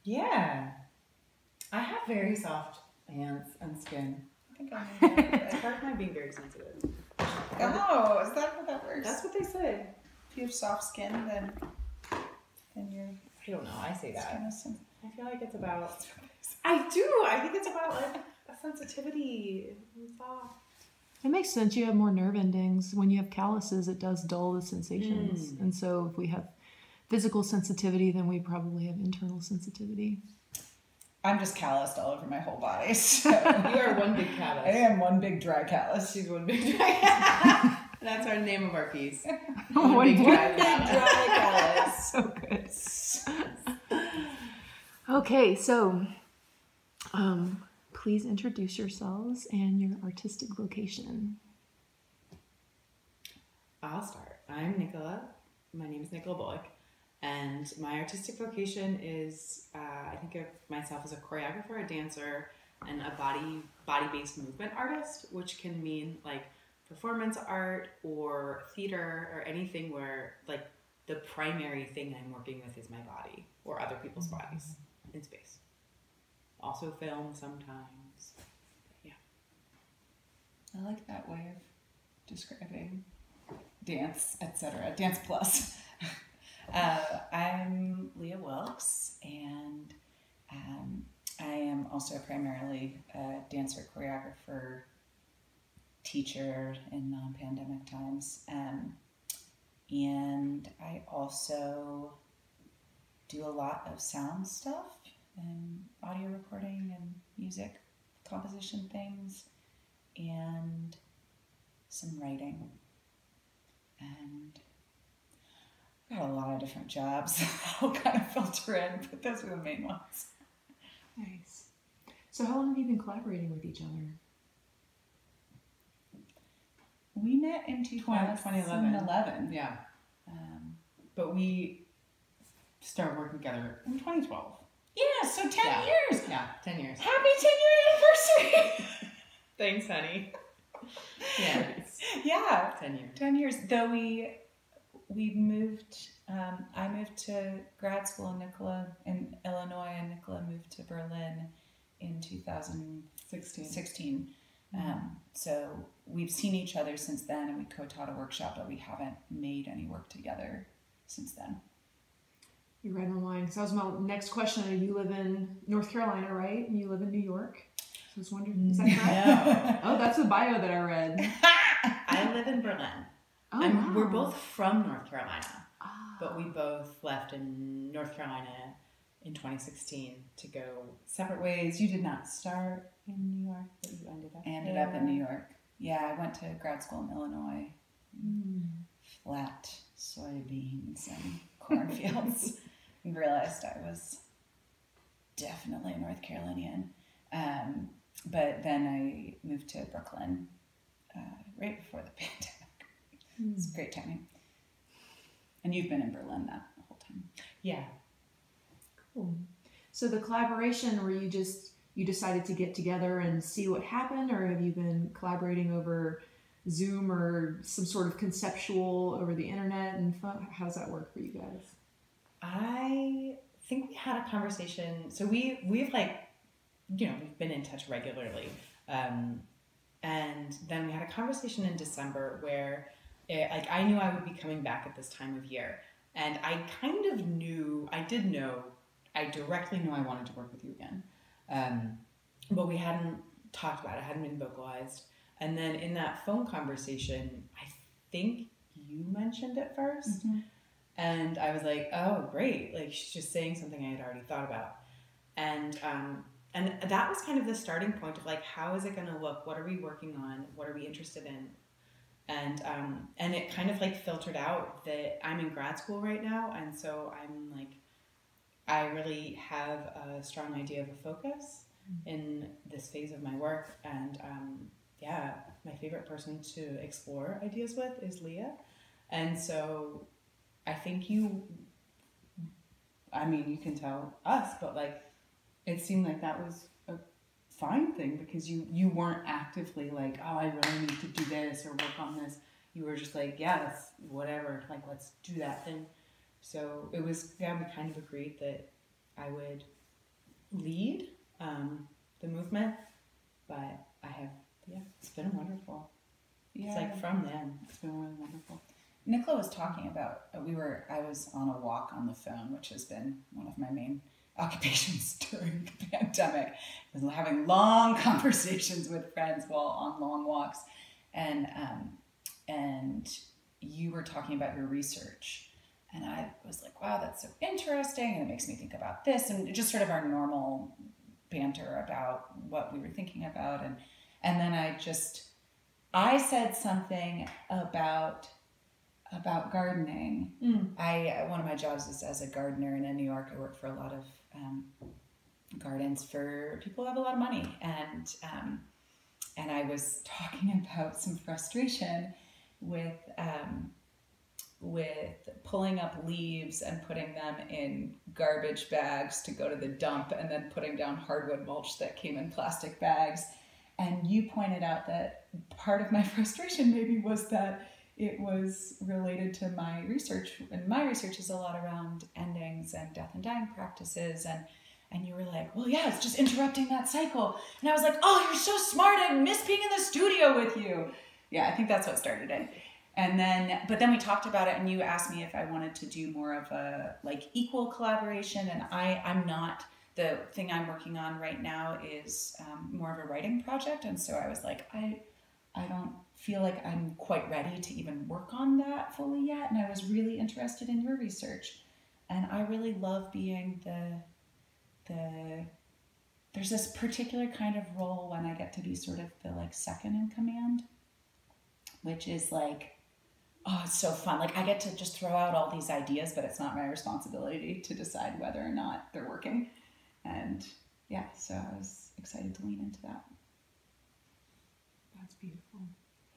Yeah. I have very soft hands and skin. I think I It's part of my being very sensitive. Oh, is that how that works? That's what they say. If you have soft skin, then you're. I don't know. I say that. Kind I feel like it's about. I do. I think it's about like a sensitivity. Soft. It makes sense. You have more nerve endings. When you have calluses, it does dull the sensations. And so if we have physical sensitivity, then we probably have internal sensitivity. I'm just calloused all over my whole body. So You are one big callus. I am one big dry callus. She's one big dry callus. That's our name of our piece. One big dry callus. So good. Okay, so please introduce yourselves and your artistic vocation. I'll start. I'm Nicola. My name is Nicola Bullock. And my artistic vocation is, I think of myself as a choreographer, a dancer, and a body-based movement artist, which can mean like performance art or theater or anything where like the primary thing I'm working with is my body or other people's bodies in space. Also film sometimes. Yeah. I like that way of describing dance, etc. Dance plus. I'm Leah Wilks, and I am also primarily a dancer, choreographer, teacher in non-pandemic times. And I also do a lot of sound stuff and audio recording and music composition things and some writing. And got a lot of different jobs that all kind of filter in, but those are the main ones. Nice. So how long have you been collaborating with each other? We met in 2011. Yeah. But we started working together in 2012. Yeah, so 10 years. Yeah, 10 years. Happy 10-year anniversary. Thanks, honey. Yeah. Yeah. 10 years. 10 years. Though we moved, I moved to grad school in Illinois, and Nicola moved to Berlin in 2016. So we've seen each other since then, and we co-taught a workshop, but we haven't made any work together since then. You're right on line. Because that was my next question. You live in North Carolina, right? And you live in New York. So I was wondering, is that correct? No. Oh, that's the bio that I read. I live in Berlin. Oh, and wow. we're both from North Carolina, Ah. but we both left in North Carolina in 2016 to go separate ways. You did not start in New York, but you ended up in New York. Yeah, I went to grad school in Illinois. Flat soybeans and cornfields. And realized I was definitely a North Carolinian. But then I moved to Brooklyn right before the pandemic. It's great timing. And you've been in Berlin that whole time. Yeah. Cool. So the collaboration, were you decided to get together and see what happened, or have you been collaborating over Zoom or some sort of conceptual over the internet? And how does that work for you guys? I think we had a conversation. So we've like, we've been in touch regularly. And then we had a conversation in December where I knew I would be coming back at this time of year. And I kind of knew, I directly knew I wanted to work with you again. But we hadn't talked about it, hadn't been vocalized. And then in that phone conversation, I think you mentioned it first. Mm-hmm. And I was like, oh, great. Like, she's just saying something I had already thought about. And that was kind of the starting point of like, how is it going to look? What are we working on? What are we interested in? And it kind of like filtered out that I'm in grad school right now. And so I'm like, I really have a strong idea of a focus in this phase of my work. And my favorite person to explore ideas with is Leah. And so I think you can tell us, but like, it seemed like that was a fine thing because you weren't actively like, oh, I really need to do this or work on this. You were just like, yeah, that's whatever. Like, let's do that thing. So it was, we kind of agreed that I would lead the movement, but it's been wonderful. Yeah. It's like from then, it's been really wonderful. Nicola was talking about, I was on a walk on the phone, which has been one of my main occupations during the pandemic. I was having long conversations with friends while on long walks. And you were talking about your research. And I was like, wow, that's so interesting. And it makes me think about this. And just sort of our normal banter about what we were thinking about. And then I said something about gardening. One of my jobs is as a gardener, and in New York I work for a lot of gardens for people who have a lot of money, and I was talking about some frustration with pulling up leaves and putting them in garbage bags to go to the dump, and then putting down hardwood mulch that came in plastic bags. And you pointed out that part of my frustration maybe was that it was related to my research, and my research is a lot around endings and death and dying practices, and you were like, well, yeah, it's just interrupting that cycle. And I was like, oh, you're so smart, I miss being in the studio with you. Yeah, I think that's what started it. But then we talked about it, and you asked me if I wanted to do more of a equal collaboration, and I'm not. The thing I'm working on right now is more of a writing project, and so I was like, I don't feel like I'm quite ready to even work on that fully yet, and I was really interested in your research, and I really love being there's this particular kind of role when I get to be sort of the second in command, which is oh, it's so fun. I get to just throw out all these ideas, but it's not my responsibility to decide whether or not they're working. And yeah, so I was excited to lean into that. That's beautiful.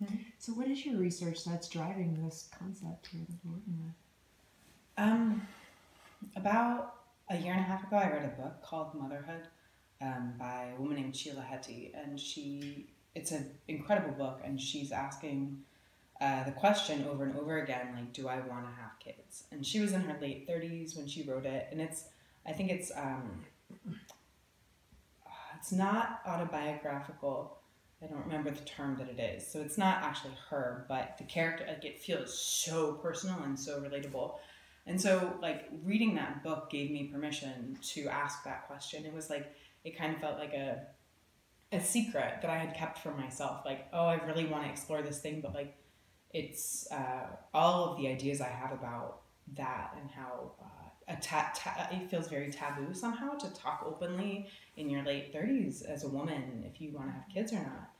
Mm-hmm. So what is your research that's driving this concept here that you're working with? About a year and a half ago, I read a book called Motherhood by a woman named Sheila Heti, and it's an incredible book, and she's asking the question over and over again, do I want to have kids? And she was in her late 30s when she wrote it, and I think it's not autobiographical. I don't remember the term that it is. So it's not actually her, but the character, it feels so personal and so relatable. And so reading that book gave me permission to ask that question. It was it kind of felt like a secret that I had kept for myself. Oh, I really want to explore this thing, but it's all of the ideas I have about that and how it feels very taboo somehow to talk openly in your late 30s as a woman if you want to have kids or not.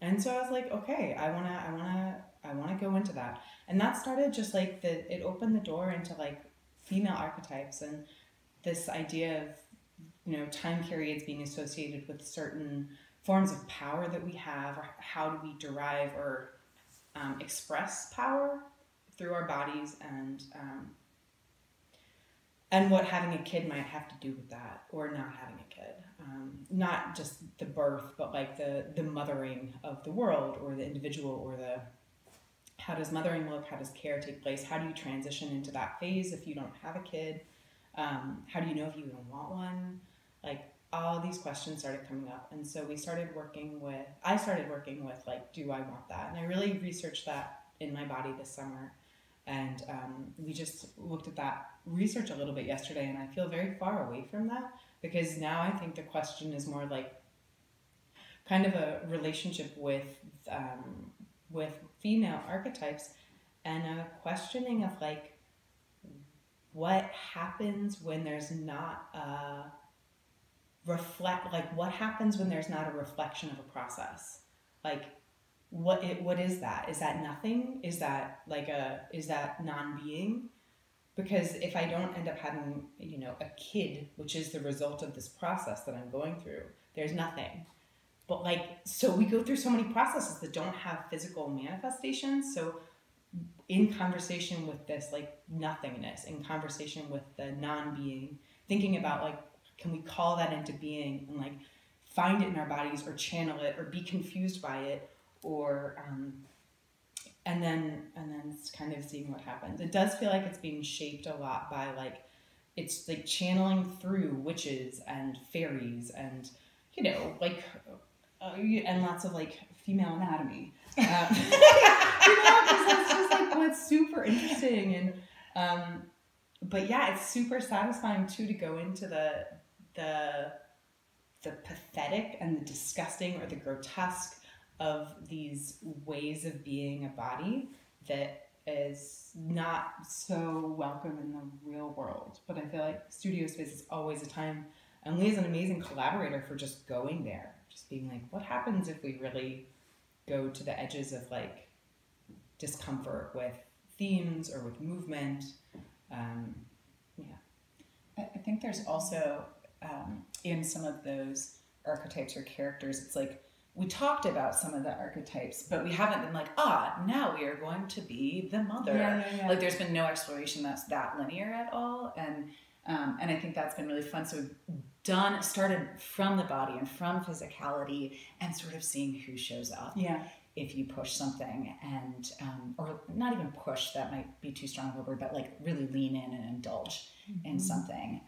And so I was like, okay, I want to go into that. And that started just it opened the door into female archetypes and this idea of, time periods being associated with certain forms of power that we have, or how do we derive or express power through our bodies, and what having a kid might have to do with that, or not having a kid. Not just the birth, but the mothering of the world, or the individual, or how does mothering look? How does care take place? How do you transition into that phase if you don't have a kid? How do you know if you even want one? All these questions started coming up. And so I started working with do I want that? And I really researched that in my body this summer. And we just looked at that research a little bit yesterday, and I feel very far away from that, because now I think the question is more kind of a relationship with female archetypes, and a questioning of what happens when there's not a what happens when there's not a reflection of a process? What is that? Is that nothing? Is that is that non-being? Because if I don't end up having, a kid, which is the result of this process that I'm going through, there's nothing. But so we go through so many processes that don't have physical manifestations. So in conversation with this nothingness, in conversation with the non-being, thinking about can we call that into being and find it in our bodies, or channel it, or be confused by it, or and then it's kind of seeing what happens. It does feel like it's being shaped a lot by it's like channeling through witches and fairies and, you know, like, and lots of like female anatomy. You know, because that's just like what's super interesting. And, but yeah, it's super satisfying too to go into the pathetic and the disgusting or the grotesque of these ways of being a body that is not so welcome in the real world. But I feel like studio space is always a time, and Leah's an amazing collaborator for just going there, just being like, what happens if we really go to the edges of like discomfort with themes or with movement? I think there's also in some of those archetypes or characters, it's like we talked about some of the archetypes, but we haven't been like, now we are going to be the mother. Yeah. Like there's been no exploration that's that linear at all, and I think that's been really fun. So we've started from the body and from physicality, and sort of seeing who shows up. Yeah. If you push something, and or not even push, that might be too strong of a word, but like really lean in and indulge in something.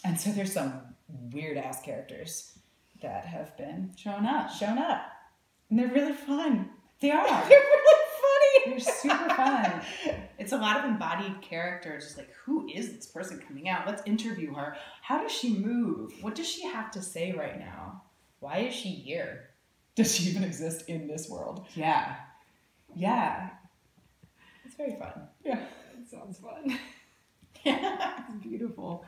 And so there's some weird ass characters that have been shown up, and they're really fun. They are. They're really funny. They're super fun. It's a lot of embodied characters, just like, who is this person coming out? Let's interview her. How does she move? What does she have to say right now? Why is she here? Does she even exist in this world? Yeah. It's very fun. Yeah, it sounds fun. It's beautiful.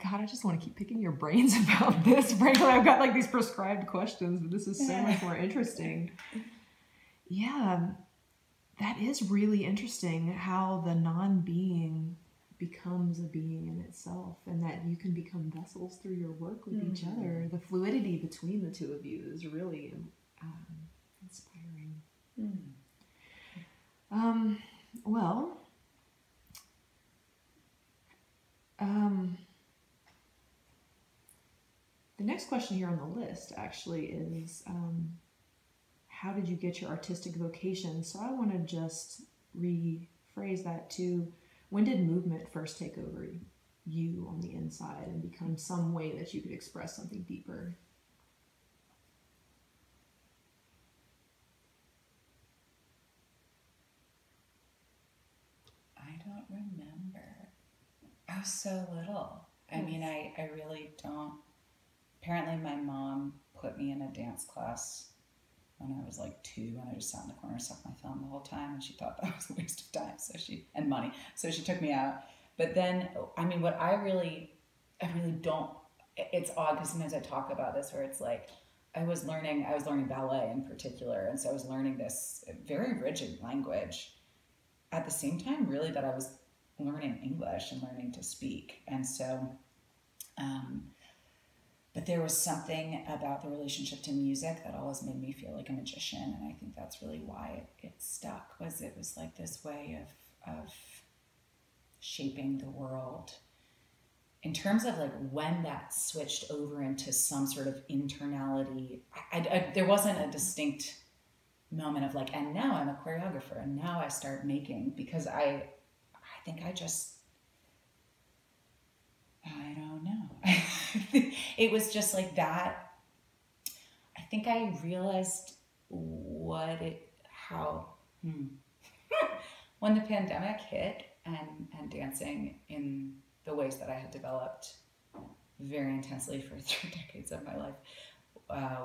God, I just want to keep picking your brains about this. Frankly, I've got like these prescribed questions, but this is so much more interesting. Yeah, that is really interesting how the non-being becomes a being in itself, and that you can become vessels through your work with each other. The fluidity between the two of you is really inspiring. The next question here on the list actually is, how did you get your artistic vocation? So I want to just rephrase that to, when did movement first take over you on the inside and become some way that you could express something deeper? I don't remember. I was so little. I mean, I really don't. Apparently my mom put me in a dance class when I was like 2, and I just sat in the corner and sucked my thumb the whole time, and she thought that was a waste of time and money. So she took me out. But then, I mean, what I really don't, it's odd because sometimes I talk about this where it's like, I was learning ballet in particular, and so I was learning this very rigid language at the same time really that I was learning English and learning to speak. And so, but there was something about the relationship to music that always made me feel like a magician, and I think that's really why it stuck, was it was like this way of shaping the world. In terms of like when that switched over into some sort of internality, there wasn't a distinct moment of like, and now I'm a choreographer, and now I start making, because I think I don't know. It was just like that. I think I realized when the pandemic hit and dancing in the ways that I had developed very intensely for 3 decades of my life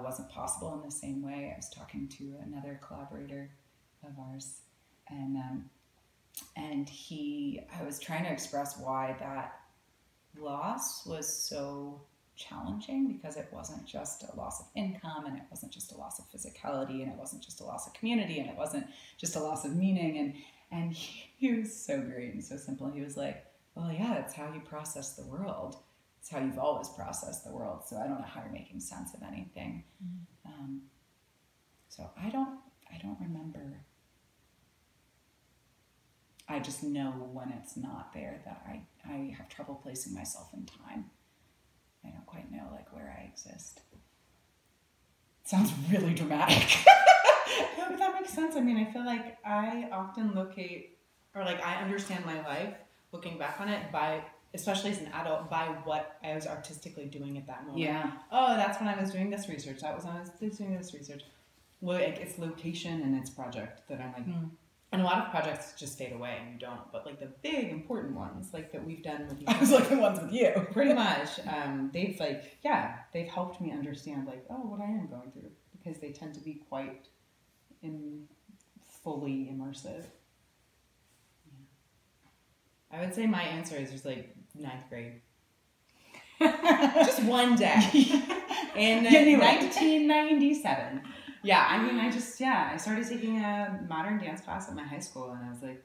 wasn't possible in the same way. I was talking to another collaborator of ours, and I was trying to express why that loss was so challenging, because it wasn't just a loss of income, and it wasn't just a loss of physicality, and it wasn't just a loss of community, and it wasn't just a loss of meaning. And he was so great and so simple. He was like, well, yeah, it's how you process the world. It's how you've always processed the world. So I don't know how you're making sense of anything. So I don't remember. I just know when it's not there that I have trouble placing myself in time. I don't quite know like where I exist. Sounds really dramatic. No, but that makes sense. I mean, I feel like I often locate or like I understand my life looking back on it by, especially as an adult, by what I was artistically doing at that moment. Yeah. Oh, that's when I was doing this research. That was when I was doing this research. Well, like it's location and it's project that I'm like, and a lot of projects just fade away and you don't. But like the big important ones, like that we've done with you, I was like the ones with you, pretty much. They've like, yeah, they've helped me understand like, oh, what I am going through, because they tend to be quite fully immersive. I would say my answer is just like 9th grade. Just one day. In 1997. Yeah, I mean, I started taking a modern dance class at my high school, and I was like,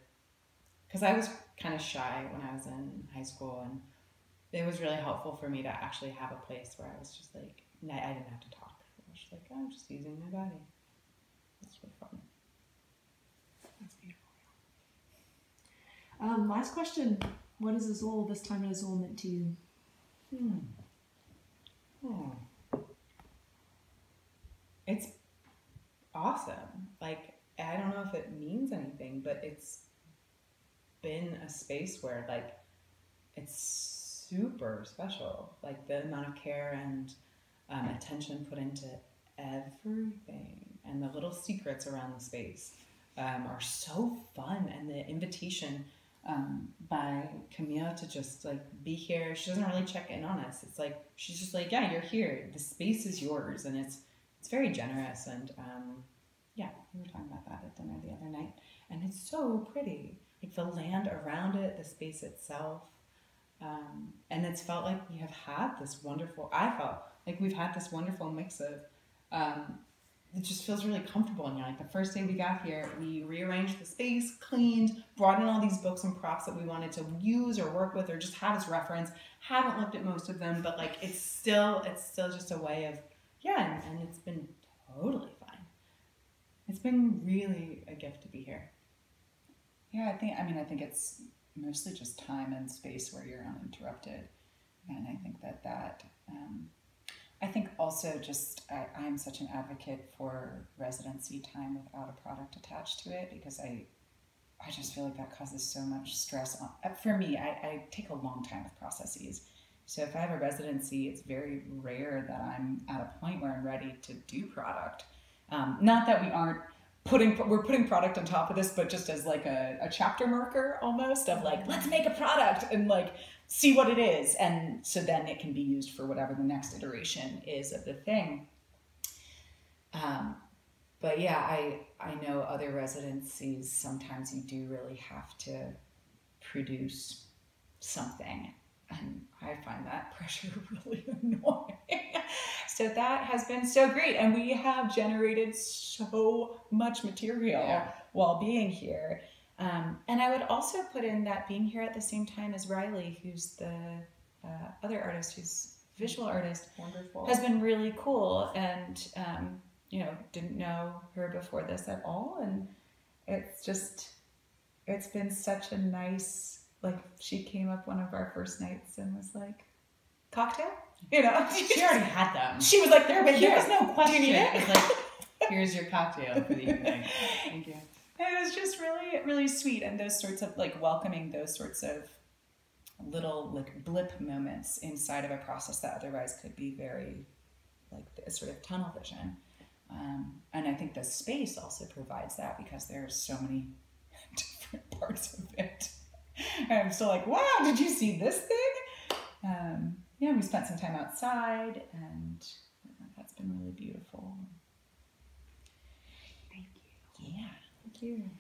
because I was kind of shy when I was in high school, and it was really helpful for me to actually have a place where I was just like, I didn't have to talk. I was just like, oh, I'm just using my body. It's really fun. That's beautiful. Last question. What is Azule, this time at Azule, meant to you? It's awesome. Like, I don't know if it means anything, but it's been a space where like it's super special. Like the amount of care and attention put into everything, and the little secrets around the space are so fun. And the invitation by Camille to just like be here. She doesn't really check in on us. It's like she's just like, yeah, you're here. The space is yours, and it's very generous. And yeah, we were talking about that at dinner the other night, and it's so pretty. Like the land around it, the space itself, and it's felt like we have had this wonderful. I felt like we've had this wonderful mix of. It just feels really comfortable. And like the first day we got here, we rearranged the space, cleaned, brought in all these books and props that we wanted to use or work with or just have as reference. Haven't looked at most of them, but like it's still just a way of, yeah, and it's been totally fine. It's been really a gift to be here. Yeah, I think it's mostly just time and space where you're uninterrupted. And I think that I think also just I'm such an advocate for residency time without a product attached to it, because I just feel like that causes so much stress. For me, I take a long time with processes. So if I have a residency, it's very rare that I'm at a point where I'm ready to do product. Not that we're putting product on top of this, but just as like a chapter marker almost of like, let's make a product and like see what it is. And so then it can be used for whatever the next iteration is of the thing. But yeah, I know other residencies, sometimes you do really have to produce something. And I find that pressure really annoying. So that has been so great. And we have generated so much material while being here. And I would also put in that being here at the same time as Riley, who's the other artist, who's visual artist, Wonderful, has been really cool. And, didn't know her before this at all. And it's been such a nice, like, she came up one of our first nights and was like, cocktail? She already had them. She was like, there was no question. Do you need it? It was like, here's your cocktail for the evening. Thank you. It was just really, really sweet. And those sorts of like welcoming those sorts of little like blip moments inside of a process that otherwise could be very like a sort of tunnel vision. And I think the space also provides that, because there's so many different parts of it. And I'm still like, wow, did you see this thing? We spent some time outside, and that's been really beautiful. Thank you. Yeah. Thank you.